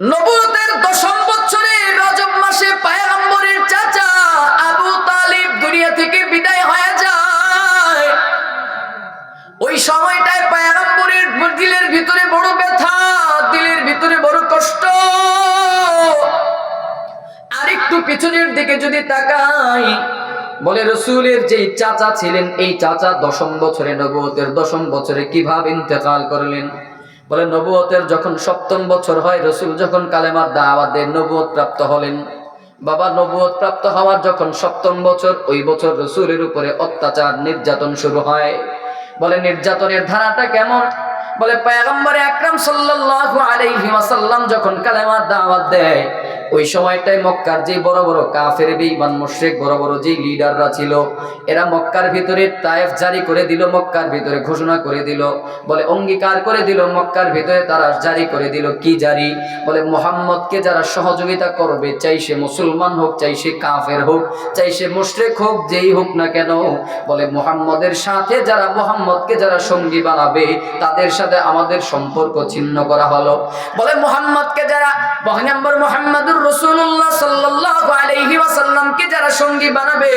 নবুয়তের 10ম বছরে রজব মাসে পয়গম্বরের চাচা আবু তালিব দুনিয়া থেকে বিদায় হয়ে যায়। ওই সময়টায় পয়গম্বরের দিলের ভিতরে বড় ব্যথা, দিলের ভিতরে বড় কষ্ট। আরেকটু পিছনের দিকে যদি তাকাই, বলে রাসূলের যে চাচা ছিলেন, এই চাচা 10ম বছরে, নবুয়তের 10ম বছরে কিভাবে ইন্তেকাল করলেন। বলে নবুয়তের যখন 7ম বছর হয়, রাসূল যখন কালেমার দাওয়াত দেন, নবুয়ত প্রাপ্ত হলেন। বাবা, নবুয়ত প্রাপ্ত হওয়ার যখন 7ম বছর, ওই বছর রাসূলের উপরে অত্যাচার নির্যাতন শুরু হয়। বলে নির্যাতনের ধারাটা কেমন? বলে পয়গম্বর আকরাম সাল্লাল্লাহু আলাইহি ওয়াসাল্লাম যখন কালেমার দাওয়াত দেয়, ওই সময়টায় মক্কার যে বড় বড় কাফের বেঈমান মুশরিক বড় বড় যে লিডাররা ছিল, এরা মক্কার ভিতরে তায়েফ জারি করে দিল, মক্কার ভিতরে ঘোষণা করে দিল, বলে অঙ্গীকার করে দিল, মক্কার ভিতরে তারা জারি করে দিল। কি জারি? বলে মুহাম্মদকে যারা সহযোগিতা করবে, চাই সে মুসলমান হোক, চাই সে কাফের হোক, চাই সে মুশরিক হোক, যেই হোক না কেন, বলে মুহাম্মদের সাথে যারা, মুহাম্মদকে যারা সঙ্গী বানাবে, তাদের সাথে আমাদের সম্পর্ক ছিন্ন করা হলো। বলে মুহাম্মদকে যারা, পয়গম্বর মুহাম্মদুর রাসূলুল্লাহ সাল্লাল্লাহু আলাইহি ওয়াসাল্লামকে যারা সঙ্গী বানাবে,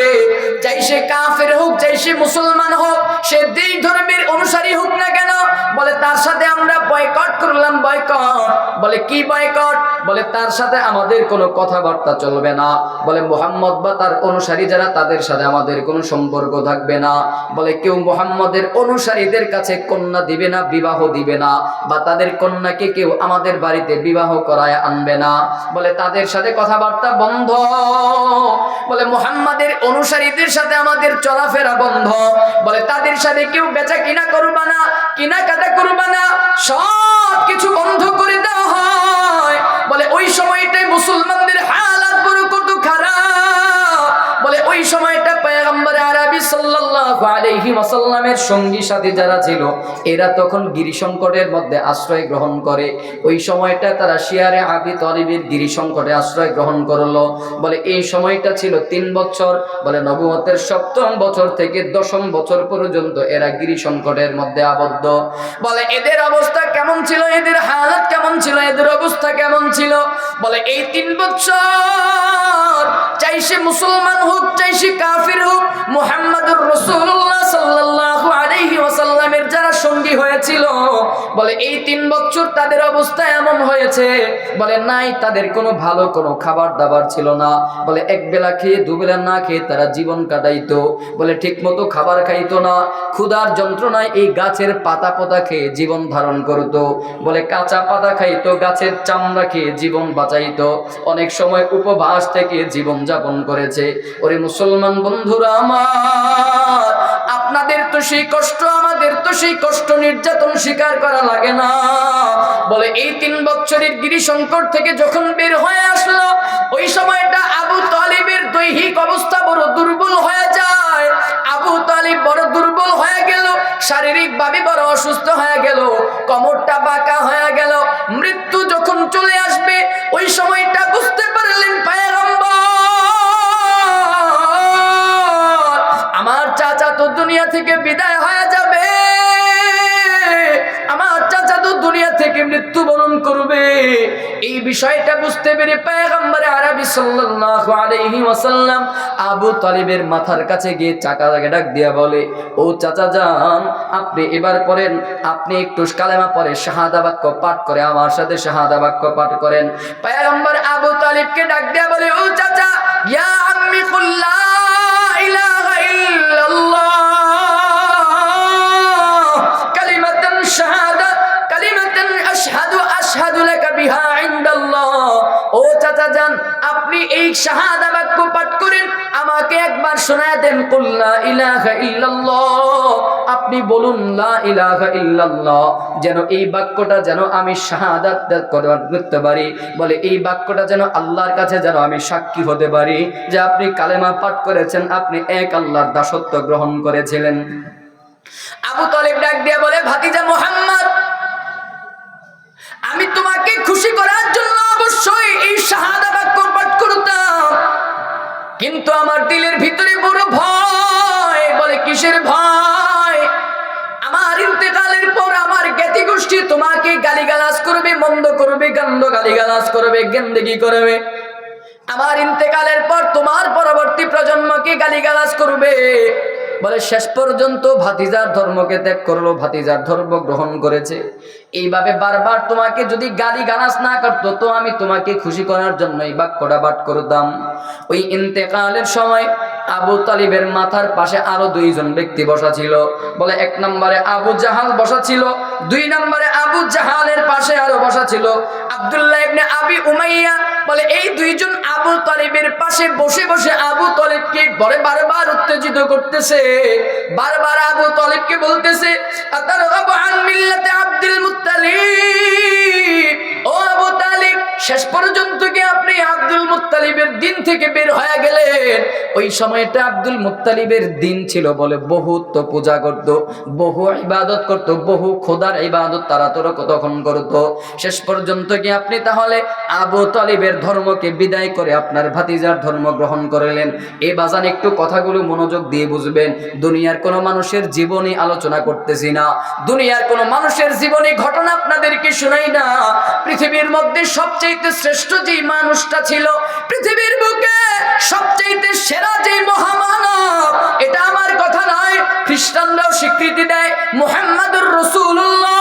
চাই সে কাফের হোক, চাই সে মুসলমান হোক, সে যেই ধর্মের অনুসারী হোক না কেন, বলে তার সাথে আমরা বয়কট করলাম। বয়কট? বলে কি বয়কট? বলে তার সাথে আমাদের কোনো কথাবার্তা চলবে না। বলে মুহাম্মদ বা তার অনুসারী যারা, তাদের সাথে আমাদের কোনো সম্পর্ক থাকবে না। বলে কেউ মুহাম্মদের অনুসারীদের কাছে কন্যা দিবে না, বিবাহ দিবে না, বা তাদের কন্যাকে কেউ আমাদের বাড়িতে বিবাহ করায় আনবে না। বলে তাদের সাথে কথাবার্তা বন্ধ। বলে মুহাম্মাদের অনুসারীদের সাথে আমাদের চলাফেরা বন্ধ। বলে তাদের সাথে কেউ বেচা কিনা করবা না, কেনাকাটা করবা না, সব কিছু বন্ধ করে দেওয়া হয়। বলে ওই সময়টাই মুসলমানদের হালাত বড় কত খারাপ। বলে ওই সময়টা পয়গম্বর আরবি সাল্লাল্লাহু আলাইহি ওয়াসাল্লামের সঙ্গী সাথী যারা ছিল, এরা তখন গিরি সংকটের মধ্যে আশ্রয় গ্রহণ করে। ওই সময়টা তারা শিয়ারে আবি তালিবের গিরি সংকটে আশ্রয় গ্রহণ করলো। বলে এই সময়টা ছিল 3 বছর। বলে নবুয়তের 7ম বছর থেকে 10ম বছর পর্যন্ত এরা গিরি সংকটের মধ্যে আবদ্ধ। বলে এদের অবস্থা কেমন ছিল, এদের হালাত কেমন ছিল, এদের অবস্থা কেমন ছিল? বলে এই 3 বছর, চাই সে মুসলমান হোক, চাই সে কাফির হোক, মুহাম্মদুর রাসূলুল্লাহ সাল্লাল্লাহু আলাইহি ওয়াসাল্লামের যারা সঙ্গী হয়েছিল, বলে এই 3 বছর তাদের অবস্থা এমন হয়েছে, বলে নাই তাদের কোনো ভালো কোনো খাবার দাবার ছিল না। বলে এক বেলা খেয়ে দুবেলা না খেয়ে তারা জীবন কাটাইতো। বলে ঠিক মতো খাবার খাইতো না, ক্ষুধার যন্ত্রণায় এই গাছের পাতা পাতা খেয়ে জীবন ধারণ করতো। বলে কাঁচা পাতা খাইতো, গাছের চামড়া খেয়ে জীবন বাঁচাইতো। অনেক সময় উপবাস থেকে জীবন যাপন করেছে। ওরে মুসলমান বন্ধুরা আমার, আপনাদের তো সেই কষ্ট, আমাদের তো সেই কষ্ট, নির্যাতন স্বীকার করা লাগে না। বলে এই 3 বছরের গিরি সংকট থেকে যখন বের হয়ে আসলো, ওই সময়টা আবু তালিবের দৈহিক অবস্থা বড় দুর্বল হয়ে যায়। আবু তালিব বড় দুর্বল হয়ে গেল, শারীরিকভাবে বড় অসুস্থ হয়ে গেল, কোমরটা বাঁকা হয়ে গেল। মৃত্যু যখন চলে আসবে, ওই সময়টা বুঝতে পারলেন পয়গম্বর, আমার চাচা তো দুনিয়া থেকে বিদায় হয়ে যাবে, আমার চাচা তো দুনিয়া থেকে মৃত্যুবরণ করবে। এই বিষয়টা বুঝতে পেরে পয়গম্বর আরবি সাল্লাল্লাহু আলাইহি ওয়াসাল্লাম আবু তালিবের মাথার কাছে গিয়ে চাচাকে ডাক দিয়া বলে, ও চাচা যান, আপনি এবার পড়েন, আপনি একটু কালেমা পড়ে শাহাদা বাক্য পাঠ করে আমার সাথে শাহাদা বাক্য পাঠ করেন। পয়গম্বর আবু তালিবকে ডাক দিয়া বলে, ও চাচা, ইয়া আম্মি কুল লা ইলাহা ইল্লাল্লাহ কালিমাতান শাহাদা কালিমাতান আশহাদু লাকা বিহা ইনদাল্লাহ। ও চাচা যান, আপনি এই শাহাদা বাক্য পাঠ করেন, আমাকে একবার শোনায় দেন। কুল লা ইলাহা ইল্লাল্লাহ, আপনি বলুন লা ইলাহা ইল্লাল্লাহ, যেন এই বাক্যটা যেন আমি শাহাদাত করতে পারি। বলে এই বাক্যটা যেন আল্লাহর কাছে যেন আমি সাক্ষী হতে পারি যে আপনি কালেমা পাঠ করেছেন, আপনি এক আল্লাহর দাসত্ব গ্রহণ করেছিলেন। আবু তালিব ডাক দিয়ে বলে, ভাতিজা মুহাম্মদ, আমি তোমাকে খুশি করার জন্য অবশ্যই এই শাহাদা বাক্য পাঠ করতাম, কিন্তু আমার দিলের ভিতরে বড় ভয়। বলে কিসের ভয়? আমার ইন্তেকালের পর আমার জ্ঞাতি গোষ্ঠী তোমাকে গালিগালাজ করবে, মন্দ করবে, গান মন্দ গালিগালাজ করবে, গেন্দেগি করবে। আমার ইন্তেকালের পর তোমার পরবর্তী প্রজন্মকে গালিগালাজ করবে। বলে শেষ পর্যন্ত ভাতিজার ধর্মকে ত্যাগ করলো, ভাতিজার ধর্ম গ্রহণ করেছে। এইভাবে বারবার তোমাকে যদি গালিগালাজ না করতো তো আমি তোমাকে খুশি করার জন্য এই বাক্যটা পাঠ করতাম। ওই ইন্তেকালের সময় আবু তালিবের মাথার পাশে আরো দুইজন ব্যক্তি বসা ছিল। বলে এক নম্বরে আবু জাহাল বসা ছিল, দুই নম্বরে আবু জাহালের পাশে আরো বসা ছিল আব্দুল্লাহ ইবনে আবি উমাইয়া। বলে এই দুইজন আবু তালিবের পাশে বসে বসে আবু তালিবকে বারবার উত্তেজিত করতেছে, বারবার আবু তালিবকে বলতেছে আতারগাবু আন মিল্লাতে আব্দুল মুত্তালিব, ও আবু তালিব শেষ পর্যন্ত কি আপনি আব্দুল মুত্তালিবের দিন থেকে বের হয়ে গেলেন? ওই সময়টা আব্দুল মুত্তালিবের দিন ছিল। বলে বহু তো পূজা করত, বহু ইবাদত করত, বহু খোদার ইবাদত তারা তখন করত। শেষ পর্যন্ত কি আপনি তাহলে আবু তালিবের ধর্মকে বিদায় করে আপনার ভাতিজার ধর্ম গ্রহণ করলেন? এই বাজান একটু কথাগুলো মনোযোগ দিয়ে বুঝবেন। দুনিয়ার কোনো মানুষের জীবনী আলোচনা করতেছি না, দুনিয়ার কোনো মানুষের জীবনী ঘটনা আপনাদেরকে শোনাই না। পৃথিবীর মধ্যে সবচেয়ে শ্রেষ্ঠ যেই মানুষটা ছিল, পৃথিবীর বুকে সবচেয়ে সেরা যেই মহামানব, এটা আমার কথা নয়, খ্রিস্টানরাও স্বীকৃতি দেয় মুহাম্মাদুর রাসূলুল্লাহ।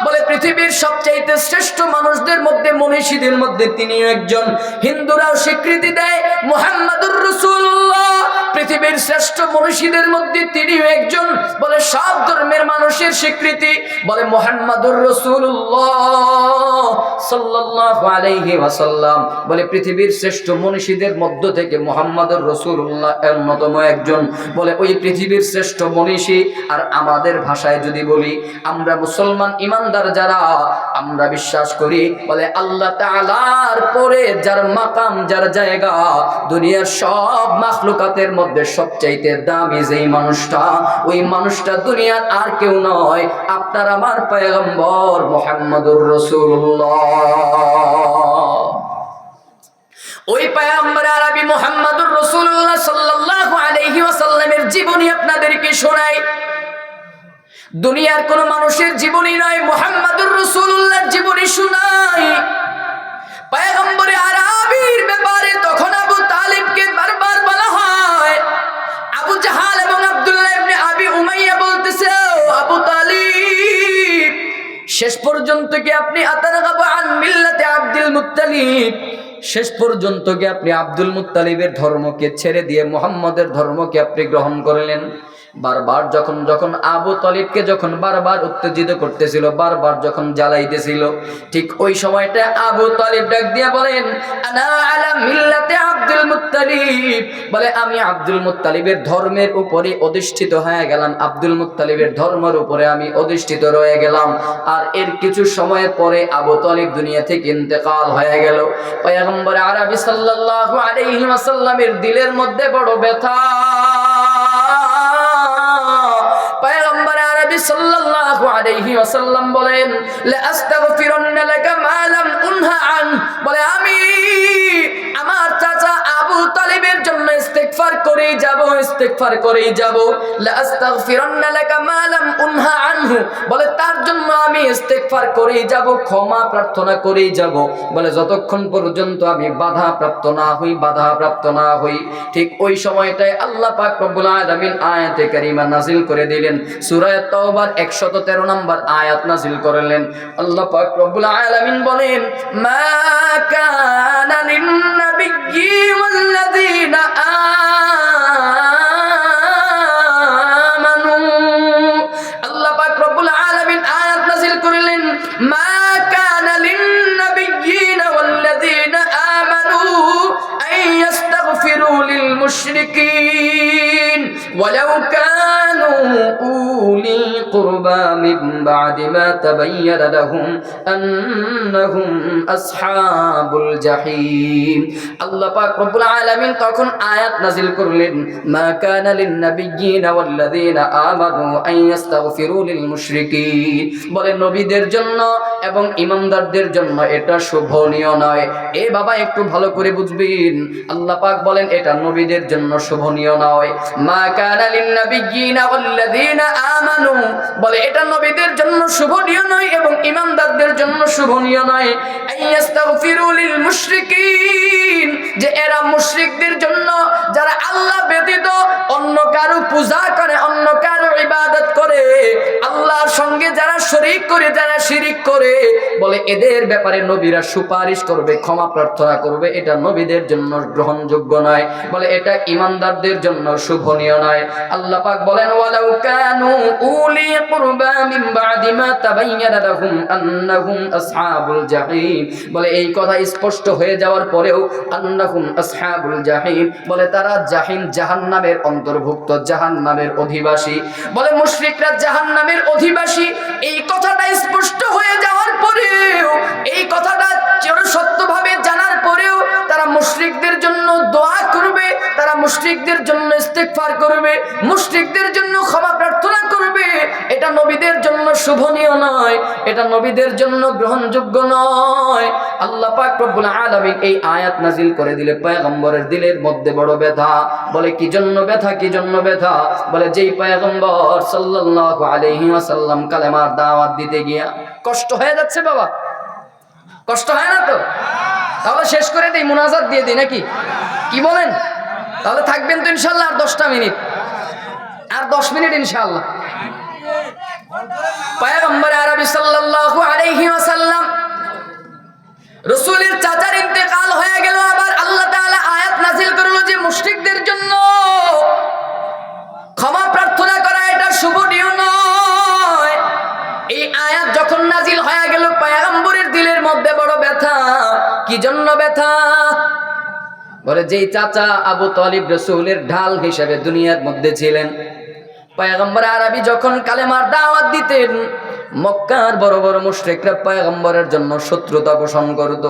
বলে পৃথিবীর সবচেয়ে শ্রেষ্ঠ মানুষদের মধ্যে, মনীষীদের মধ্যে তিনিও একজন। হিন্দুরাও স্বীকৃতি দেয় মুহাম্মাদুর রাসূলুল্লাহ পৃথিবীর শ্রেষ্ঠ মনীষীদের মধ্যে তিনিও একজন। বলে সব ধর্মের মানুষের স্বীকৃতি, বলে মুহাম্মাদুর রাসূলুল্লাহ সাল্লাল্লাহু আলাইহি ওয়াসাল্লাম বলে পৃথিবীর শ্রেষ্ঠ মনীষীদের মধ্য থেকে মুহাম্মাদুর রাসূলুল্লাহ অন্যতম একজন। বলে ওই পৃথিবীর শ্রেষ্ঠ মনীষী। আর আমাদের ভাষায় যদি বলি, আমরা মুসলমান ইমানদার যারা, আমরা বিশ্বাস করি বলে আল্লাহ তাআলার পরে যার মাকাম, যার জায়গা, দুনিয়ার সব মাখলুকাতের মধ্যে সবচাইতে দামি যেই মানুষটা, ওই মানুষটা দুনিয়ার আর কেউ নয়, আপনার আমার পয়গম্বর মুহাম্মাদুর রাসূলুল্লাহ। ওই পয়গম্বর আরবি মুহাম্মাদুর রাসূলুল্লাহ সাল্লাল্লাহু আলাইহি ওয়াসাল্লামের জীবনী আপনাদেরকে শোনাই। দুনিয়ার কোন মানুষের জীবনী নয়, মুহাম্মাদুর রাসূলুল্লাহর জীবনী শোনাই। পয়গম্বর আরবির ব্যাপারে তখন আবু তালিবকে বারবার বলা হয়। আবু জাহাল এবং আব্দুল্লাহ ইবনে আবি উমাইয়া বলতেছে, আবু তালিব শেষ পর্যন্ত কি আপনি আতারগাবু আন মিল্লাতে আব্দুল মুত্তালিব, শেষ পর্যন্ত কি আপনি আব্দুল মুত্তালিবের ধর্মকে ছেড়ে দিয়ে মুহাম্মদের ধর্মকে আপনি গ্রহণ করলেন? বারবার যখন আবু তালিবকে যখন বারবার উত্তেজিত করতেছিল, বারবার যখন জ্বালাইতেছিল, ঠিক ওই সময়টা আবু তালিব ডাক দিয়ে বলেন আনা আলা মিল্লাতে আব্দুল মুত্তালিব। বলে আমি আব্দুল মুত্তালিবের ধর্মের উপরে অধিষ্ঠিত হয়ে গেলাম, আব্দুল মুত্তালিবের ধর্মের উপরে আমি অধিষ্ঠিত রয়ে গেলাম। আর এর কিছু সময় পরে আবু তালিব দুনিয়া থেকে ইন্তেকাল হয়ে গেল। পয়গম্বর আরবি সাল্লাল্লাহু আলাইহি ওয়াসাল্লামের দিলের মধ্যে বড় ব্যথা। পয়গম্বর আরবি সাল্লাল্লাহু আলাইহি ওয়াসাল্লাম বলেন লা আস্তাগফিরুন্না লাকা মা লাম উনহা আন। বলে আমি আমার চাচা আবু তালিবের জন্য ইস্তিগফার করেই যাব, ইস্তিগফার করেই যাব। লা আস্তাগফিরুন্না লাকা মা লাম উনহা আনহু। বলে তার জন্য আমি ইস্তিগফার করেই যাব, ক্ষমা প্রার্থনা করেই যাব। বলে যতক্ষণ পর্যন্ত আমি বাধা প্রাপ্ত না হই। ঠিক ওই সময়টায় আল্লাহ পাক রব্বুল আলামিন আয়াতে কারিমা নাযিল করে দিলেন। সূরা তাওবার 113 নম্বর আয়াত নাযিল করলেন। আল্লাহ পাক রব্বুল আলামিন বলেন মা কানা লিন-নাবিয়্যি ওয়াল্লাযীনা আমানু। আল্লাহ পাক রব্বুল আলামিন আয়াত নাযিল করলেন মা কানা লিন-নাবিয়্যি ওয়াল্লাযীনা আমানু আন ইস্তাগফিরু লিল মুশরিকিন ওয়ালাউ কানু উলি কুরবা মিন বা'দি মা তাবায়্যানা লাহুম আন্নাহুম আসহাবুল জাহিম। আল্লাহ পাক রব্বুল আলামিন তখন আয়াত নাযিল করলেন মা কানা লিন-নাবিয়্যিনা ওয়াল্লাযীনা আমানু আন ইস্তাগফিরু লিল মুশরিকিন। বলে নবীদের জন্য এবং ঈমানদারদের জন্য এটা শোভনীয় নয়। এ বাবা একটু ভালো করে বুঝবেন, আল্লাহ পাক বলেন এটা নবীদের জন্য শোভনীয় নয়। মা কানা লিন-নাবিয়্যিনা ওয়াল্লাযীনা আমানু বলে এটা নবীদের জন্য শুভনীয় নয় এবং ঈমানদারদের জন্য শুভনীয় নয়। আইয়াস্তাগফিরু লিল মুশরিকিন, যে এরা মুশরিকদের জন্য যারা আল্লাহ ব্যতীত অন্য কারো পূজা করে, অন্য কারো ইবাদত করে, আল্লাহর সঙ্গে যারা শরীক করে, যারা শিরিক করে, বলে এদের ব্যাপারে নবীরা সুপারিশ করবে, ক্ষমা প্রার্থনা করবে, এটা নবীদের জন্য গ্রহণযোগ্য নয়। বলে এটা ঈমানদারদের জন্য শুভনীয় নয়। আল্লাহ পাক বলেন ওয়ালাউ কানু উলি কুরবা মিন বাদি মা তাবায়্যানা লাহুম আন্নাহুম আসহাবুল জাহিম, বলে এই কথা স্পষ্ট হয়ে যাওয়ার পরেও আন্নাহুম আসহাবুল জাহিম, বলে তারা জাহিম, জাহান্নামের অন্তর্ভুক্ত, জাহান্নামের অধিবাসী। বলে মুশরিকরা জাহান্নামের অধিবাসী, এই কথাটা স্পষ্ট হয়ে যাওয়ার পরেও, এই কথাটা সত্যভাবে জানার পরেও তারা মুশরিকদের জন্য দোয়া করবে, তারা মুশরিকদের জন্য ইস্তিগফার করবে, মুশরিকদের জন্য ক্ষমা প্রার্থনা করবে। এটা নবীদের জন্য শুভনীয় নয়, এটা নবীদের জন্য গ্রহণযোগ্য নয়। আল্লাহ পাক রব্বুল আলামিন এই আয়াত নাজিল করে দিলে পয়গম্বরের দিলের মধ্যে বড় ব্যথা। বলে কি জন্য ব্যথা, কি জন্য ব্যথা? বলে যেই পয়গম্বর সাল্লাল্লাহু আলাইহি ওয়াসাল্লাম কালেমার দাওয়াত দিতে গিয়া কষ্ট হয়ে যাচ্ছে বাবা, কষ্ট হয় না তো? তাহলে শেষ করে দেই, মুনাজাত দিয়ে দিই নাকি? কি বলেন? তাহলে থাকবেন তো ইনশাআল্লাহ আর 10টা মিনিট, আর 10 মিনিট ইনশাআল্লাহ। পয়গম্বর আরবি সাল্লাল্লাহু আলাইহি ওয়াসাল্লাম রাসূলের চাচার ইন্তেকাল হয়ে গেল, আবার আল্লাহ তাআলা আয়াত নাযিল করলো যে মুশরিকদের জন্য ক্ষমা প্রার্থনা করা এটা শুভনীয় নয়। এই আয়াত যখন নাযিল হয়ে গেল, পয়গম্বরের দিলের মধ্যে বড় ব্যথা। কি জন্য ব্যথা? বলে যেই চাচা আবু তালিব রাসূলের ঢাল হিসেবে দুনিয়ার মধ্যে ছিলেন, পয়গম্বর আরবি যখন কালেমার দাওয়াত দিতেন, মক্কার বড় বড় মুশরিকরা পয়গম্বরের জন্য শত্রুতা পোষণ করত।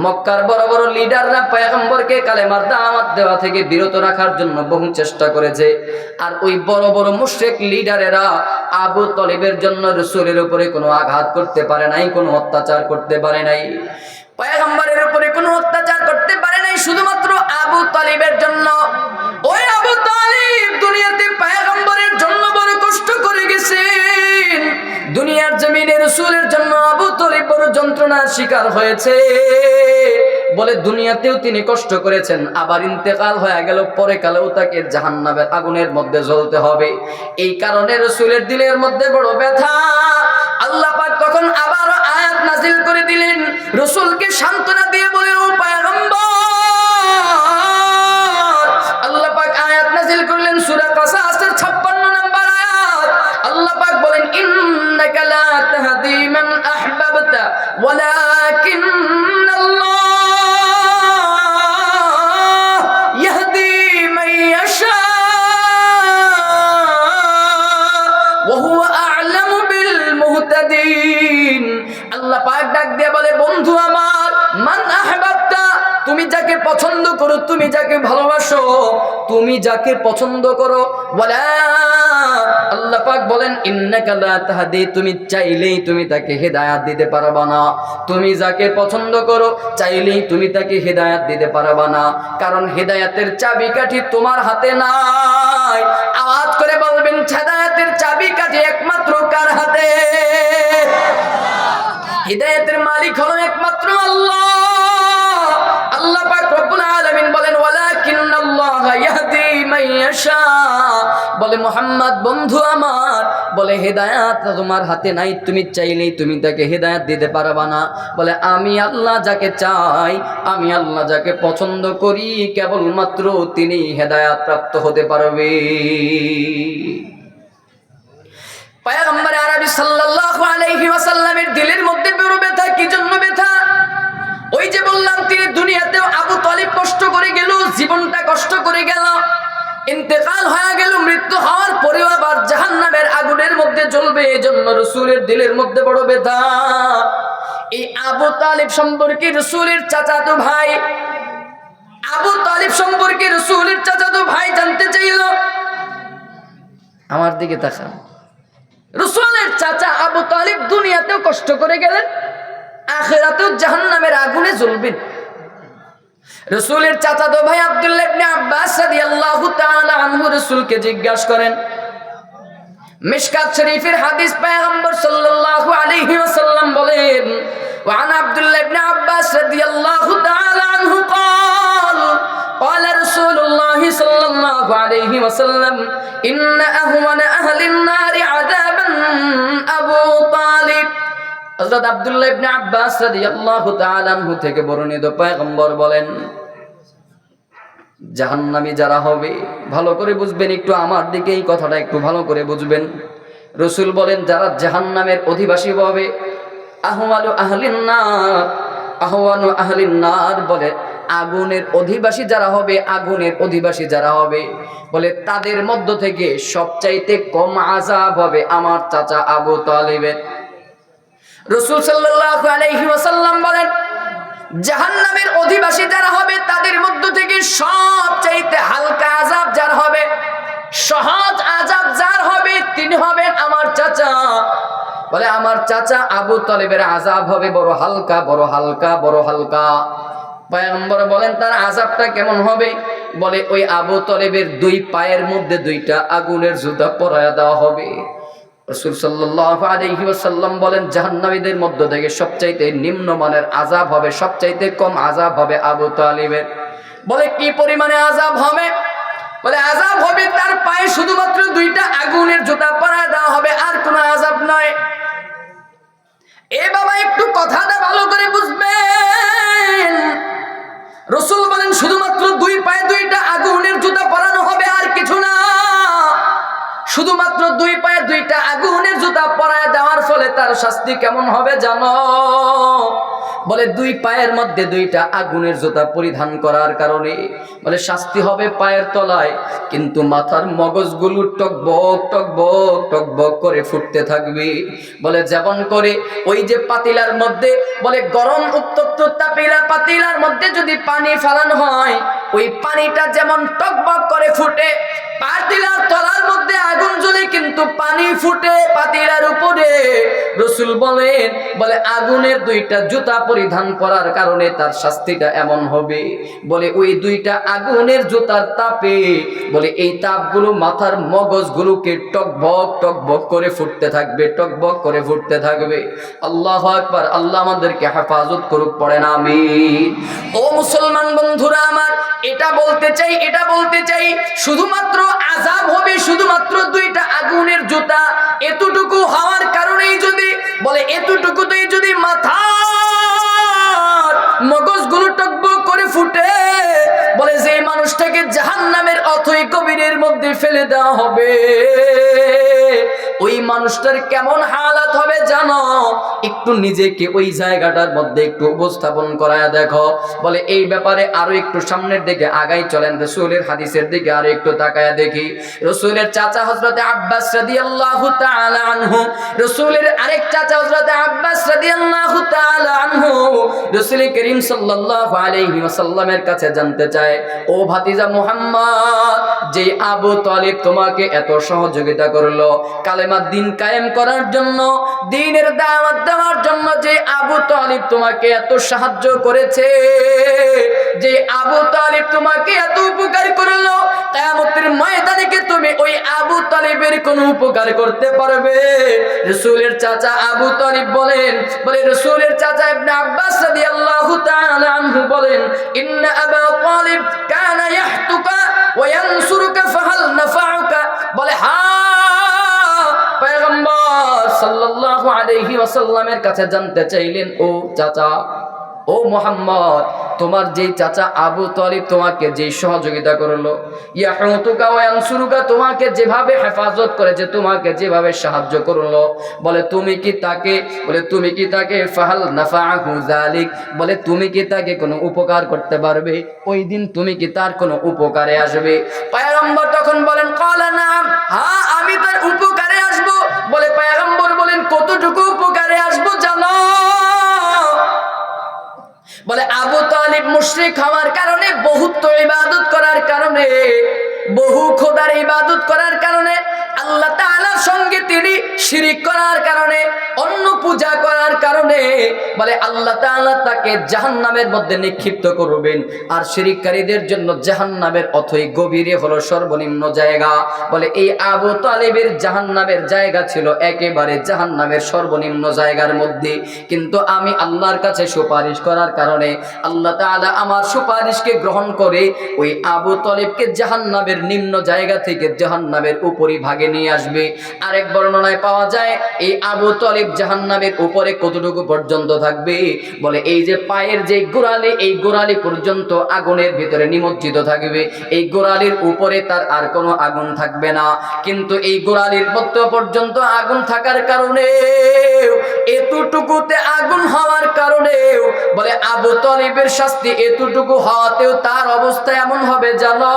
মক্কার বড় বড় লিডাররা পয়গম্বরকে কালেমার দাওয়াত দেওয়া থেকে বিরত রাখার জন্য বহু চেষ্টা করেছে। আর ওই বড় বড় মুশরিক লিডারেরা আবু তালিবের জন্য রাসূলের উপরে কোনো আঘাত করতে পারে নাই, কোনো অত্যাচার করতে পারে নাই, পয়গম্বরের উপরে কোনো অত্যাচার করতে পারে নাই, শুধুমাত্র আবু তালিবের জন্য। ওই আবু তালিব দুনিয়াতে পয়গম্বরের জন্য বড় কষ্ট করে গেছেন, দুনিয়ার জমিনে রাসূলের জন্য আবু তালিব বড় যন্ত্রণার শিকার হয়েছে। বলে দুনিয়াতেও তিনি কষ্ট করেছেন, আবার ইন্তেকাল হয়ে গেল, পরে কালেও তাকে জাহান্নামের আগুনের মধ্যে জ্বলতে হবে। এই কারণে রাসূলের দিলের মধ্যে বড় ব্যথা। আল্লাহ পাক তখন আবার আয়াত নাযিল করে দিলেন, রাসূলকে সান্ত্বনা দিয়ে বলেন ও পয়গম্বর, আল্লাহ পাক আয়াত নাযিল করলেন সূরা কাসাসের 56 নম্বর আয়াত। আল্লাহ পাক বলেন ইন্নাকা লা তাহদি মান আহবাবতা ওয়ালাকিন্নাল্লাহ ইয়াহদি মান ইয়াশা ওয়া হুয়া আ'লামু বিল মুহতাদিন। আল্লাহ পাক ডাক দিয়ে বলে বন্ধু আমার, মান আহবাবতা, তুমি যাকে পছন্দ করো, তুমি যাকে ভালোবাসো, তুমি যাকে পছন্দ করো, ওয়ালা, আল্লাহ পাক বলেন ইন্নাকা লা তাহদি, তুমি চাইলেই তুমি তাকে হেদায়েত দিতে পারবা না। তুমি যাকে পছন্দ করো চাইলেই তুমি তাকে হেদায়েত দিতে পারবা না, কারণ হেদায়েতের চাবিকাঠি তোমার হাতে নাই। আওয়াজ করে বলবেন হেদায়েতের চাবিকাঠি একমাত্র কার হাতে? হিদায়াতের মালিক হলেন একমাত্র আল্লাহ। আল্লাহ পাক রব্বুল আলামিন বলেন ওয়ালাকিন্নাল্লাহা ইয়াহদি মান ইয়াশা, বলে মুহাম্মদ বন্ধু আমার, বলে হেদায়েত তোমার হাতে নাই, তুমি চাইলেই তুমি তাকে হেদায়েত দিতে পারবা না। বলে আমি আল্লাহ যাকে চাই, আমি আল্লাহ যাকে পছন্দ করি, কেবলমাত্র তিনি হেদায়েত প্রাপ্ত হতে পারবে। পয়গম্বর আরবি সাল্লাল্লাহু আলাইহি ওয়াসাল্লামের দিলের মধ্যে বড় ব্যথা। কি জন্য ব্যথা? ওই যে বললাম তিনি দুনিয়াতেও আবু তালিব কষ্ট করে গেল, জীবনটা কষ্ট করে গেল, ইন্তেকাল হয়ে গেল, মৃত্যু হওয়ার পরেও আবার জাহান্নামের আগুনের মধ্যে জ্বলবে, এজন্য রাসূলের দিলের মধ্যে বড় ব্যথা। এই আবু তালিব সম্পর্কে রাসূলের চাচাতো ভাই, আবু তালিব সম্পর্কে রাসূলের চাচাতো ভাই জানতে চাইল। আমার দিকে তাকান, রাসূলের চাচা আবু তালিব দুনিয়াতেও কষ্ট করে গেলেন, আখিরাতেও জাহান্নামের আগুনে জ্বলবেন। রাসূলের চাচাতো ভাই আব্দুল্লাহ ইবনে আব্বাস রাদিয়াল্লাহু তাআলা আনহু রাসূলকে জিজ্ঞাসা করেন, মিশকাত শরীফের হাদিস পয়গম্বর সাল্লাল্লাহু আলাইহি ওয়াসাল্লাম বলেন وعن عبد الله بن عباس رضي الله تعالى عنه قال قال رسول الله صلى الله عليه وسلم إن أهون أهل النار عذابا أبو طالب হযরত আব্দুল্লাহ ইবনে আব্বাস রাদিয়াল্লাহু তাআলা আনহু থেকে বর্ণিত পয়গম্বর বলেন জাহান্নামী যারা হবে, ভালো করে বুঝবেন, একটু আমার দিকে এই কথাটা একটু ভালো করে বুঝবেন। রাসূল বলেন যারা জাহান্নামের অধিবাসী হবে, আহওয়ালু আহলিন নার, আহওয়ানু আহলিন নার বলে আগুনের অধিবাসী যারা হবে, আগুনের অধিবাসী যারা হবে বলে তাদের মধ্য থেকে সবচাইতে কম আযাব হবে আমার চাচা আবু তালিবের। রাসূল সাল্লাল্লাহু আলাইহি ওয়াসাল্লাম বলেন জাহান্নামের অধিবাসী যারা হবে তাদের মধ্য থেকে সবচাইতে হালকা আযাব যার হবে, সহজ আযাব যার হবে তিনি হবেন আমার চাচা। বলে আমার চাচা আবু তালিবের আযাব হবে বড় হালকা, বড় হালকা, বড় হালকা। পয়গম্বর বলেন তার আযাবটা কেমন হবে? বলে ওই আবু তালিবের দুই পায়ের মধ্যে দুইটা আগুনের জুতা পরায়া দেওয়া হবে। রাসূল সাল্লাল্লাহু আলাইহি ওয়াসাল্লাম বলেন জাহান্নামীদের মধ্য থেকে সবচাইতে নিম্নমানের আযাব হবে, সবচাইতে কম আযাব হবে আবু তালিবের। বলে কি পরিমাণে আযাব হবে? বলে আযাব হবে তার পায়ে শুধুমাত্র দুইটা আগুনের জুতা পরায়া দেওয়া হবে, আর কোনো আযাব নয়। এ বাবা একটু কথাটা ভালো করে বুঝবেন। রাসূল বলেন শুধুমাত্র দুই পায়ে দুইটা আগুনের জুতা পরানো হবে, আর কিছু না। শুধুমাত্র দুই পায়ে দুইটা আগুনের জুতা পরায় দেওয়ার ফলে তার শাস্তি কেমন হবে জানো? বলে দুই পায়ের মধ্যে দুইটা আগুনের জুতা পরিধান করার কারণে বলে শাস্তি হবে পায়ের তলায়, কিন্তু মাথার মগজগুলো টকবক টকবক টকবক করে ফুটতে থাকবে। বলে যেমন করে ওই যে পাতিলার মধ্যে বলে গরম উত্তপ্ত পাতিলার মধ্যে যদি পানি ফেলানো হয়, ওই পানিটা যেমন টকবক করে ফুটে, পাতিলার তলার মধ্যে আগুন জ্বলে কিন্তু পানি ফুটে পাতিলার উপরে। রাসূল বলেন বলে আগুনের দুইটা জুতা পরিধান করার কারণে তার শাস্তিটা এমন হবে। বলে ওই দুইটা আগুনের জুতার তাপে বলে এই তাপগুলো মাথার মগজগুলোকে টকবক টকবক করে ফুটতে থাকবে, টকবক করে ফুটতে থাকবে। আল্লাহু আকবার। আল্লাহ আমাদেরকে হেফাজত করুক, পড়েন আমিন। ও মুসলমান বন্ধুরা আমার, এটা বলতে চাই শুধুমাত্র আযাব হবে শুধুমাত্র দুইটা আগুনের জুতা। এতটুকু হওয়ার কারণেই যদি বলে এতটুকুতেই যদি মাথার মগজগুলো টকবক করে ফুটে, বলে যে মানুষটাকে জাহান্নামের অথই গভীরের মধ্যে ফেলে দেওয়া হবে, ওই মানুষটার কেমন হালাত হবে জানো? একটু নিজেকে ওই জায়গাটার মধ্যে একটু উপস্থাপন করায়া দেখো। বলে এই ব্যাপারে আরো একটু সামনের দিকে আগাই চলেন, রাসূলের হাদিসের দিকে আরো একটু তাকায়া দেখি। রাসূলের চাচা হযরতে আব্বাস রাদিয়াল্লাহু তাআলা আনহু, রাসূলের আরেক চাচা হযরতে আব্বাস রাদিয়াল্লাহু তাআলা আনহু রাসূল করিম সাল্লাল্লাহু আলাইহি ওয়াসাল্লামের কাছে জানতে চায়, ও ভাতিজা মুহাম্মদ, যে আবু তালিব তোমাকে এত সহযোগিতা করলো কালেমার দিন কায়েম করার জন্য, দ্বীনের দাওয়াত দেওয়ার জন্য, যে আবু তালিব তোমাকে এত সাহায্য করেছে, যে আবু তালিব তোমাকে এত উপকার করলো, কিয়ামতের ময়দানে কি তুমি ওই আবু তালিবের কোনো উপকার করতে পারবে? রাসূলের চাচা আবু তালিব বলেন, বলে রাসূলের চাচা ইবনে আব্বাস রাদিয়াল্লাহু তাআলা আনহু বলেন, ইন্না আবু তালিব কানা ইয়াহতুকা ওয়া ইয়ানসুরুকা ফাহাল নাফাউকা। বলে হ্যাঁ, পয়গম্বর সাল্লাল্লাহু আলাইহি ওয়াসাল্লামের কাছে জানতে চাইলেন, ও চাচা, ও মুহাম্মদ, তোমার যেই চাচা আবু তালিব তোমাকে যেই সহযোগিতা করলো, ইয়াহুতুকা ওয়া ইয়ানসুরুকা, তোমাকে যেভাবে হেফাজত করেছে, তোমাকে যেভাবে সাহায্য করলো, বলে তুমি কি তাকে ফাহাল নাফাহু যালিক, বলে তুমি কি তাকে কোনো উপকার করতে পারবে? ওই দিন তুমি কি তার কোনো উপকারে আসবে? পয়গম্বর তখন বলেন, ক্বালা নাম, হ্যাঁ আমি তার উপকারে আসব। বলে পয়গম্বর বলেন, কতটুকু উপকারে আসবো জানো? বলে আবু তালিব মুশরিক হওয়ার কারণে, বহুত ইবাদত করার কারণে, বহু খোদার ইবাদত করার কারণে আল্লাহ তাআলার সঙ্গে তিনি শিরিক করার কারণে, অন্য পূজা করার কারণে বলে আল্লাহ তাআলা তাকে জাহান্নামের মধ্যে নিক্ষিপ্ত করবেন। আর শিরিককারীদের জন্য জাহান্নামের অথই গভীরে হলো সর্বনিম্ন জায়গা। বলে এই আবু তালেবের জাহান্নামের জায়গা ছিল একেবারে জাহান্নামের সর্বনিম্ন জায়গার মধ্যে। কিন্তু আমি আল্লাহর কাছে সুপারিশ করার কারণে আল্লাহ তাআলা আমার সুপারিশকে গ্রহণ করে ওই আবু তালেবকে জাহান্নামের নিম্ন জায়গা থেকে জাহান্নামের উপরি ভাগে নিয়ে আসবে। আরেক বর্ণনায় পাওয়া যায় এই আবু তালেব জাহান্নামের উপরে কতটুকু পর্যন্ত থাকবে? বলে এই যে পায়ের যে গোড়ালি, এই গোড়ালি পর্যন্ত আগুনের ভিতরে নিমজ্জিত থাকবে। এই গোড়ালির উপরে তার আর কোনো আগুন থাকবে না। কিন্তু এই গোড়ালির মধ্য পর্যন্ত আগুন থাকার কারণে, এতটুকুতে আগুন হওয়ার কারণে বলে আবু তালেবের শাস্তি এতটুকু হওয়াতেও তার অবস্থা এমন হবে জানো,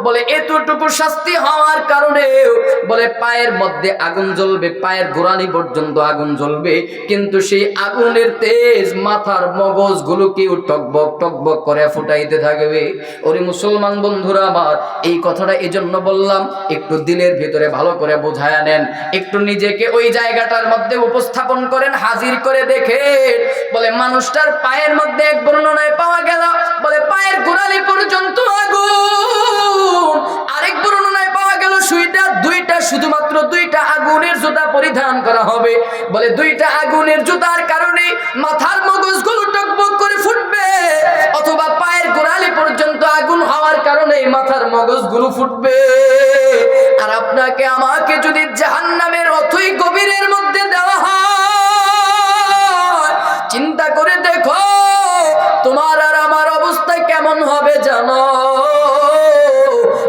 বলে এতটুকু শাস্তি হওয়ার কারণে বলে পায়ের মধ্যে আগুন জ্বলবে, পায়ের গোড়ালি পর্যন্ত আগুন জ্বলবে। কিন্তু সেই আগুনের তেজ মাথার মগজগুলোকেও টকবক টকবক করে ফুটাইতে থাকবে। ওরে মুসলমান বন্ধুরা আমার, এই কথাটা এজন্য বললাম, একটু দিলের ভিতরে ভালো করে বোঝায়া নেন, একটু নিজেকে ওই জায়গাটার মধ্যে উপস্থাপন করেন, হাজির করে দেখেন। বলে মানুষটার পায়ের মধ্যে এক বর্ণনায় পাওয়া গেল বলে পায়ের গোড়ালি পর্যন্ত আগুন, আরেক বর্ণনায় পাওয়া গেল শুধুমাত্র দুইটা আগুনের জুতা পরিধান করা হবে। বলে দুইটা আগুনের জুতার কারণে মাথার মগজগুলো টকবক করে ফুটবে, অথবা পায়ের গোড়ালি পর্যন্ত আগুন হওয়ার কারণে মাথার মগজগুলো ফুটবে। আর আপনাকে আমাকে যদি জাহান্নামের অথই গভীরের মধ্যে দেওয়া হয়, চিন্তা করে দেখো তোমার আর আমার অবস্থা কেমন হবে জানো।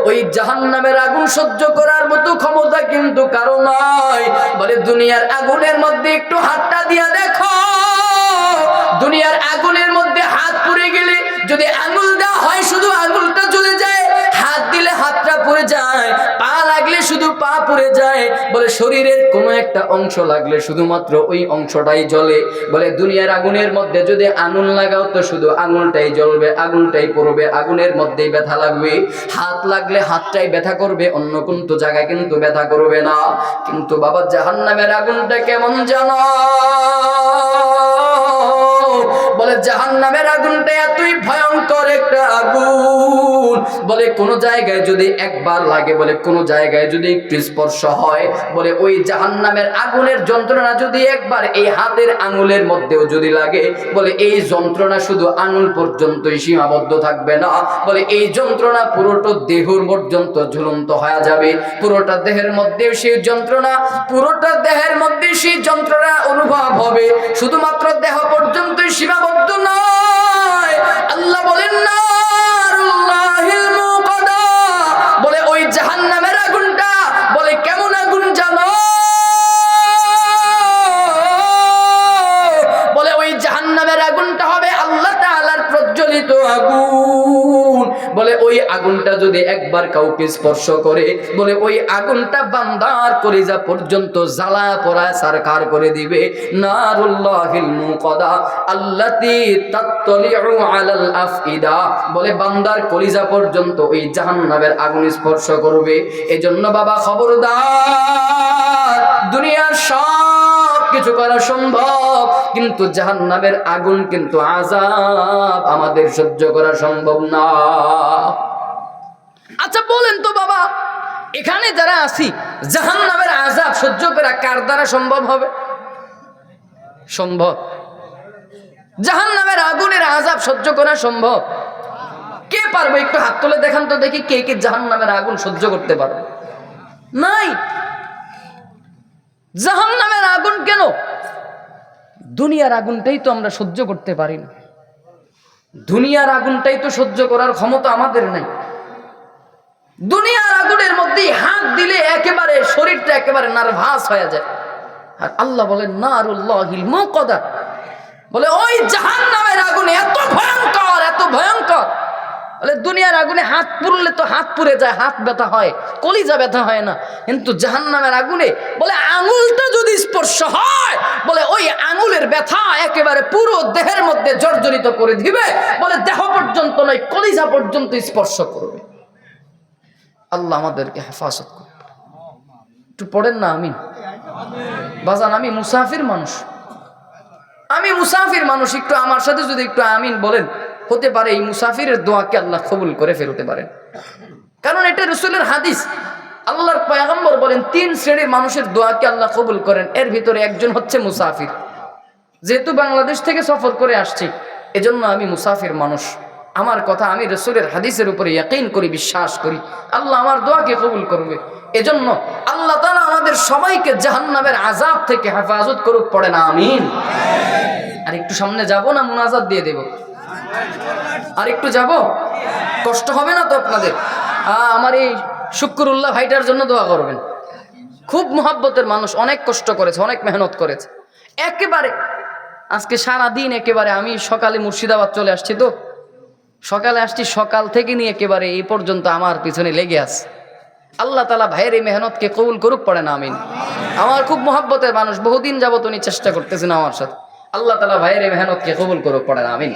ওই জাহান্নামের আগুন সহ্য করার মতো ক্ষমতা কিন্তু কারো নাই। বলে দুনিয়ার আগুনের মধ্যে একটু হাতটা দিয়া দেখো, দুনিয়ার আগুনের মধ্যে হাত পুড়ে গেলে যদি আঙুল দেওয়া হয় শুধু আঙুলটা জ্বলে যায়, হাত দিলে হাতটা পুড়ে যায়, পা লাগলে শুধু পা পুড়ে যায়। বলে শরীরের কোনো একটা অংশ লাগলে শুধুমাত্র ওই অংশটাই জ্বলে। বলে দুনিয়ার আগুনের মধ্যে যদি আঙুল লাগাও তো শুধু আঙুলটাই জ্বলবে, আঙুলটাই পড়বে, আগুনের মধ্যেই ব্যথা লাগবে। হাত লাগলে হাতটাই ব্যথা করবে, অন্য কোনো জায়গায় কিন্তু ব্যথা করবে না। কিন্তু বাবা জাহান্নামের আগুনটা কেমন জানো? বলে জাহান্নামের আগুনটা এতই ভয়ঙ্কর একটা আগুন, বলে কোন জায়গায় যদি একবার লাগে, বলে কোন জায়গায় যদি একটু স্পর্শ হয়, বলে ওই জাহান্নামের আগুনের যন্ত্রণা যদি একবার এই হাতের আঙুলের মধ্যেও যদি লাগে, বলে এই যন্ত্রণা শুধু আঙুল পর্যন্তই সীমাবদ্ধ থাকবে না। বলে এই যন্ত্রণা পুরোটা দেহের পর্যন্ত ঝুলন্ত হয়ে যাবে, পুরোটা দেহের মধ্যে সেই যন্ত্রণা, পুরোটা দেহের মধ্যে সেই যন্ত্রণা অনুভব হবে। শুধুমাত্র দেহ পর্যন্তই সীমাবদ্ধ নয়, আল্লাহ বলেন না বলে ওই জাহান্নামের আগুনটা বলে কেমন আগুন জানো? বলে ওই জাহান্নামের আগুনটা হবে আল্লাহ তাআলার প্রজ্বলিত আগুন। বলে ওই আগুনটা যদি একবার কাউকে স্পর্শ করে, বলে ওই আগুনটা বান্দার কলিজা পর্যন্ত জ্বালা পোড়া সারকার করে দিবে। নারুল্লাহিল মুকাদা আল্লাতী তাত্তালিউ আলাল আফইদা, বলে বান্দার কলিজা পর্যন্ত ওই জাহান্নামের আগুন স্পর্শ করবে। এজন্য বাবা খবরদার, দুনিয়ার সব কিছু করা সম্ভব, কিন্তু জাহান্নামের আগুন কিন্তু আযাব আমাদের সহ্য করা সম্ভব না। আচ্ছা বলেন তো বাবা, এখানে যারা আছি জাহান্নামের আযাব সহ্য করা কার দ্বারা সম্ভব হবে? সম্ভব? জাহান্নামের আগুনের আযাব সহ্য করা সম্ভব? কে পারবে? একটু হাত তুলে দেখান তো দেখি, কে কে জাহান্নামের আগুন সহ্য করতে পারবে? নাই। জাহান্নামের আগুন কেন? দুনিয়ার আগুনটাই তো আমরা সহ্য করতে পারি না, দুনিয়ার আগুনটাই তো সহ্য করার ক্ষমতা আমাদের নাই। দুনিয়ার আগুনের মধ্যে হাত দিলে একেবারে শরীরটা একেবারে নার্ভাস হয়ে যায়। আর আল্লাহ বলেন নারুল্লাহিল মুকাদা, বলে ওই জাহান্নামের আগুন এত ভয়ঙ্কর, এত ভয়ঙ্কর। বলে দুনিয়ার আগুনে হাত পুড়লে তো হাত পুড়ে যায়, হাত ব্যথা হয়, কলিজা ব্যথা হয় না, কিন্তু জাহান্নামের আগুনে বলে আঙুলটা যদি স্পর্শ হয়, বলে ওই আঙুলের ব্যথা একেবারে পুরো দেহের মধ্যে জর্জরিত করে দিবে। বলে দেহ পর্যন্ত নয়, কলিজা পর্যন্ত স্পর্শ করবে। আল্লাহ আমাদেরকে হেফাজত করুন। একটু পড়েন না আমিন। বাজান আমি মুসাফির মানুষ, একটু আমার সাথে যদি একটু আমিন বলেন, হতে পারে এই মুসাফিরের দোয়াকে আল্লাহ কবুল করে ফেলতে পারেন। কারণ এটা রাসূলের হাদিস। আল্লাহর পয়গম্বর বলেন 3 শ্রেণীর মানুষের দোয়াকে আল্লাহ কবুল করেন, এর ভিতরে একজন হচ্ছে মুসাফির। যেহেতু বাংলাদেশ থেকে সফর করে আসছি, এজন্য আমি মুসাফির মানুষ। আমার কথা, আমি রাসূলের হাদিসের উপরে ইয়াকিন করি, বিশ্বাস করি আল্লাহ আমার দোয়াকে কবুল করবে। এজন্য আল্লাহ তাআলা আমাদের সবাইকে জাহান্নামের আযাব থেকে হেফাজত করুক, পড়ে না আমিন। আর একটু সামনে যাব না মুনাজাত দিয়ে দেব? আর একটু যাব, কষ্ট হবে না তো আপনাদের? আমার এই শুক্রুল্লাহ ভাইটার জন্য দোয়া করবেন। খুব মুহাব্বতের মানুষ, অনেক কষ্ট করেছে, অনেক মেহনত করেছে। একেবারে আজকে সারা দিন একেবারে, আমি সকালে মুর্শিদাবাদ চলে আসছি, তো সকালে আসছি, সকাল থেকে নিয়ে একেবারে এই পর্যন্ত আমার পিছনে লেগে আছে। আল্লাহ তাআলা ভাইয়ের এই মেহনতকে কবুল করুক, পড়ে না আমিন। আমার খুব মুহাব্বতের মানুষ, বহুদিন যাবত উনি চেষ্টা করতেছেন আমার সাথে। আল্লাহ তাআলা ভাইয়ের এই মেহনতকে কবুল করুক, পড়ে না আমিন।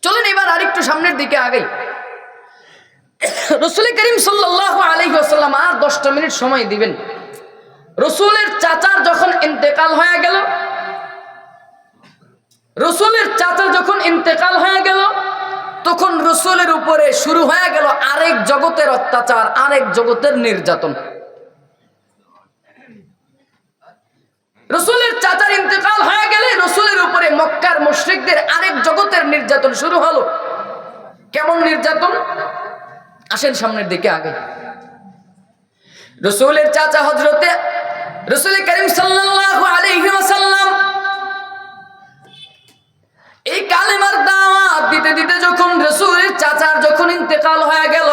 চলেন এবার আরেকটু সামনের দিকে আগাই। রাসূল করিম সাল্লাল্লাহু আলাইহি ওয়াসাল্লাম আর 10টা মিনিট সময় দিবেন। রাসূলের চাচার যখন ইন্তেকাল হয়ে গেল, রাসূলের চাচা যখন ইন্তেকাল হয়ে গেল, তখন রাসূলের উপরে শুরু হয়ে গেল আরেক জগতের অত্যাচার, আরেক জগতের নির্যাতন। রাসূলের চাচার ইন্তেকাল হয়ে গেলে রাসূলের উপরে মক্কার মুশরিকদের আরেক জগতের নির্যাতন শুরু হলো। কেমন নির্যাতন? আসেন সামনের দিকে আগে। রাসূলের চাচা হযরতে রাসূল করিম সাল্লাল্লাহু আলাইহি ওয়াসাল্লাম এই কালেমার দাওয়াত দিতে দিতে যখন রাসূলের চাচার যখন ইন্তেকাল হয়ে গেল,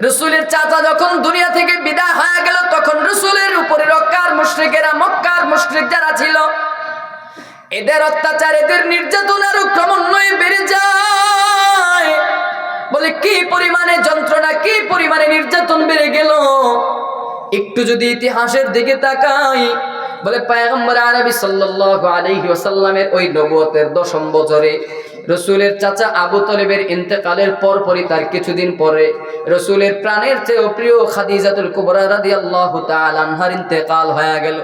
রাসূলের চাচা যখন দুনিয়া থেকে বিদায় হয়ে গেল, তখন রাসূলের উপরে মক্কার মুশরিকেরা, মক্কার মুশরিক যারা ছিল, এদের অত্যাচার, এদের নির্যাতন আরো ক্রমান্বয়ে বেড়ে যায়। বলে কি পরিমাণে যন্ত্রণা, কি পরিমাণে নির্যাতন বেড়ে গেল। একটু যদি ইতিহাসের দিকে তাকাই, বলে পয়গম্বর আরবি সাল্লাল্লাহু আলাইহি ওয়াসাল্লামের ওই নবুয়তের 10ম বছরে রাসূলের চাচা আবু তালেবের ইন্তেকালের পরপরই, তার কিছুদিন পরে রাসূলের প্রাণের চেয়েও প্রিয় খাদিজাতুল কুবরা রাদিয়াল্লাহু তাআলা আনহার ইন্তেকাল হয়ে গেল।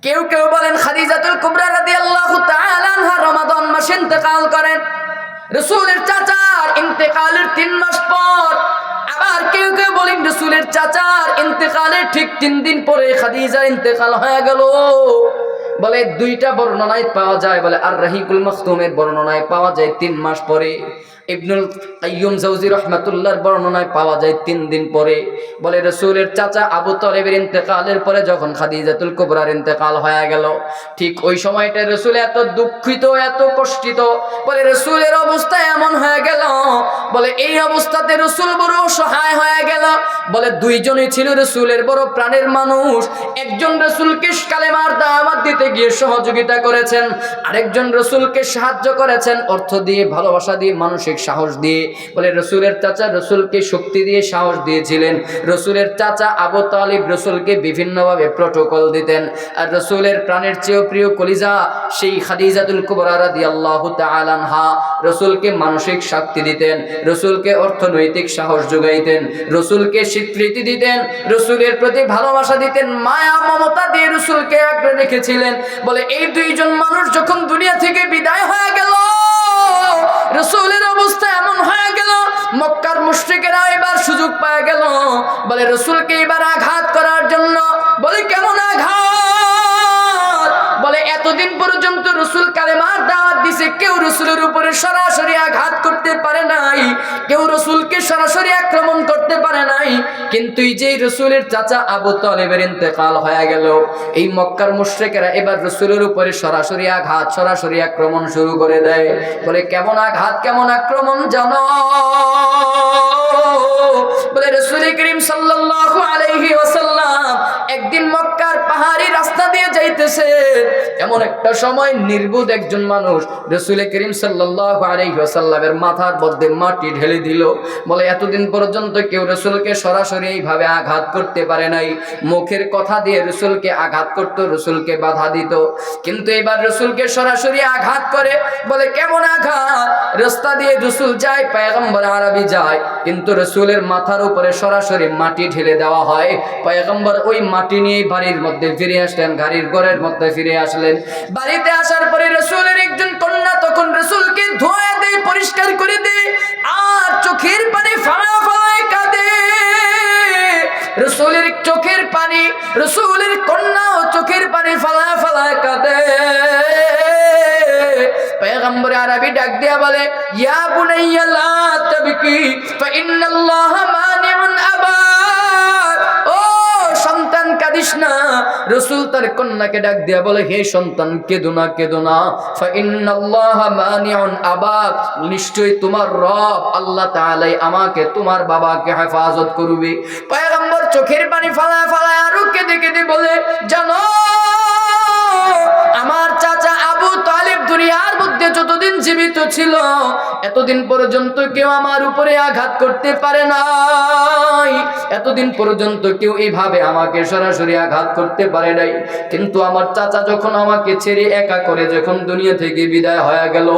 কেউ কেউ বলেন খাদিজাতুল কুবরা রাদিয়াল্লাহু তাআলা আনহা রমাদান মাসে ইন্তেকাল করেন, রাসূলের চাচার ইন্তেকালের 3 মাস পর। আবার কেউ কেউ বলেন রাসূলের চাচার ইন্তেকালের ঠিক 3 দিন পরে খাদিজার ইন্তেকাল হয়ে গেল। বলে 2টা বর্ণনায় পাওয়া যায়। বলে আর রাহিকুল মাখতুমের বর্ণনায় পাওয়া যায় 3 মাস পরে, ইবনুল কাইয়্যুম জাওজি রাহমাতুল্লাহর বর্ণনায় পাওয়া যায় 3 দিন পরে। বলে রাসূলের চাচা আবু তালেবের ইন্তেকালের পরে যখন খাদিজাতুল কুবরার ইন্তেকাল হয়ে গেল, ঠিক ওই সময়টা রাসূল এত দুঃখিত, এত কষ্টিত। বলে রাসূলের অবস্থা এমন হয়ে গেল, বলে এই অবস্থাতে রাসূল বড় অসহায় হয়ে গেল। বলে 2 জনই ছিল রাসূলের বড় প্রাণের মানুষ। একজন রাসূলকে কালেমার দাওয়াত দিতে গিয়ে সহযোগিতা করেছেন, আরেকজন রাসূলকে সাহায্য করেছেন অর্থ দিয়ে, ভালোবাসা দিয়ে, মানসিক সাহস দিয়ে। বলে রাসূলের চাচা রাসূলকে শক্তি দিয়ে সাহস দিয়েছিলেন। রাসূলের চাচা আবু তালিব রাসূলকে বিভিন্নভাবে প্রটোকল দিতেন। আর রাসূলের প্রাণের চেয়েও প্রিয় কলিজা সেই খাদিজাতুল কুবরা রাদিয়াল্লাহু তাআলা আনহা রাসূলকে মানসিক শক্তি দিতেন, রাসূলকে অর্থনৈতিক সাহস যোগাইতেন, রাসূলকে স্বীকৃতি দিতেন, রাসূলের প্রতি ভালোবাসা দিতেন, মায়া মমতা দিয়ে রাসূলকে আগলে রেখেছিলেন। বলে এই 2 জন মানুষ যখন দুনিয়া থেকে বিদায় হয়ে গেল, রাসূলের অবস্থা এমন হয়ে গেল, মক্কার মুশরিকেরা এবার সুযোগ পেয়ে গেল। বলে রাসূলকে এবার আঘাত করার জন্য। বলে কেমন আঘাত? বলে এতদিন পর্যন্ত রাসূল কালেমার দাওয়াত দিছে, কেউ রাসূলের উপরে সরাসরি আঘাত করতে পারে নাই, কেউ রাসূলকে সরাসরি আক্রমণ করতে পারে নাই। কিন্তু এই যে রাসূলের চাচা আবু তালেবের ইন্তেকাল হয়ে গেল, এই মক্কার মুশরিকেরা এবার রাসূলের উপরে সরাসরি আঘাত, সরাসরি আক্রমণ শুরু করে দেয়। বলে কেমন আঘাত, কেমন আক্রমণ জানো? বলে রাসূল করিম সাল্লাল্লাহু আলাইহি ওয়াসাল্লাম একদিন মক্কার পাহাড়ি রাস্তা দিয়ে যাইতেছে, এমন একটা সময় নির্বোধ একজন মানুষ রাসূল করিম সাল্লাল্লাহু আলাইহি ওয়াসাল্লামের মাথার মধ্যে মাটি ঢেলে দিল। বলে এতদিন পর্যন্ত কেউ রাসূলকে সরাসরি এইভাবে আঘাত করতে পারে নাই, মুখের কথা দিয়ে রাসূলকে আঘাত করত, রাসূলকে বাধা দিত, কিন্তু এবার রাসূলকে সরাসরি আঘাত করে। বলে কেমন আঘাত? রাস্তা দিয়ে রাসূল যায়, পয়গম্বর আরবি যায়, কিন্তু রাসূলের মাথার উপরে সরাসরি মাটি ঢেলে দেওয়া হয়। পয়গম্বর ওই মাটি নিয়ে বাড়ির মধ্যে ফিরে আসলেন, গাড়ির ঘরের মধ্যে ফিরে আসলেন। বাড়িতে আসার পরে রাসূলের একজন কন্যা তখন রাসূলকে ধোয়া দেয়, পরিষ্কার করে দেয়, আর চোখের পানি ফালা ফালায় কাঁদে। রাসূলের চোখের পানি, রাসূলের কন্যাও চোখের পানি ফালা ফালায় কাঁদে। পয়গম্বর আরবি ডাক দিয়া বলে, ইয়া বুনাইয়া লা তাবকি ফা ইন্নাল্লাহা মানিউন আবাক। ও সন্তান কাঁদিস না। রাসূল তার কন্যাকে ডাক দিয়া বলে, হে সন্তান কেঁদো না, কেঁদো না, ফা ইন্নাল্লাহা মানিউন আবাক, নিশ্চয়ই তোমার রব আল্লাহ তাআলাই আমাকে, তোমার বাবাকে হেফাজত করবে। পয়গম্বর চোখের পানি ফালায় ফালায় আরো কেঁদে কেঁদে বলে, জানো আমার চাচা আবু তালিব দুনিয়ার মধ্যে যতদিন জীবিত ছিল এতদিন পর্যন্ত কেউ আমার উপরে আঘাত করতে পারে নাই, এতদিন পর্যন্ত কেউ এইভাবে আমাকে সরাসরি আঘাত করতে পারে নাই, কিন্তু আমার চাচা যখন আমাকে ছেড়ে একা করে যখন দুনিয়া থেকে বিদায় হয়ে গেল,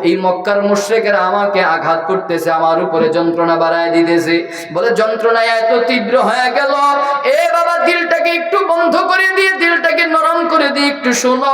এই মক্কার মুশরিকেরা আমাকে আঘাত করতেছে, আমার উপরে যন্ত্রণা বাড়ায় দিতেছে। বলে যন্ত্রণায় এত তীব্র হয়ে গেল, এ বাবা দিলটাকে একটু বন্ধ করে দিয়ে, দিলটাকে নরম করে দিয়ে একটু শোনো।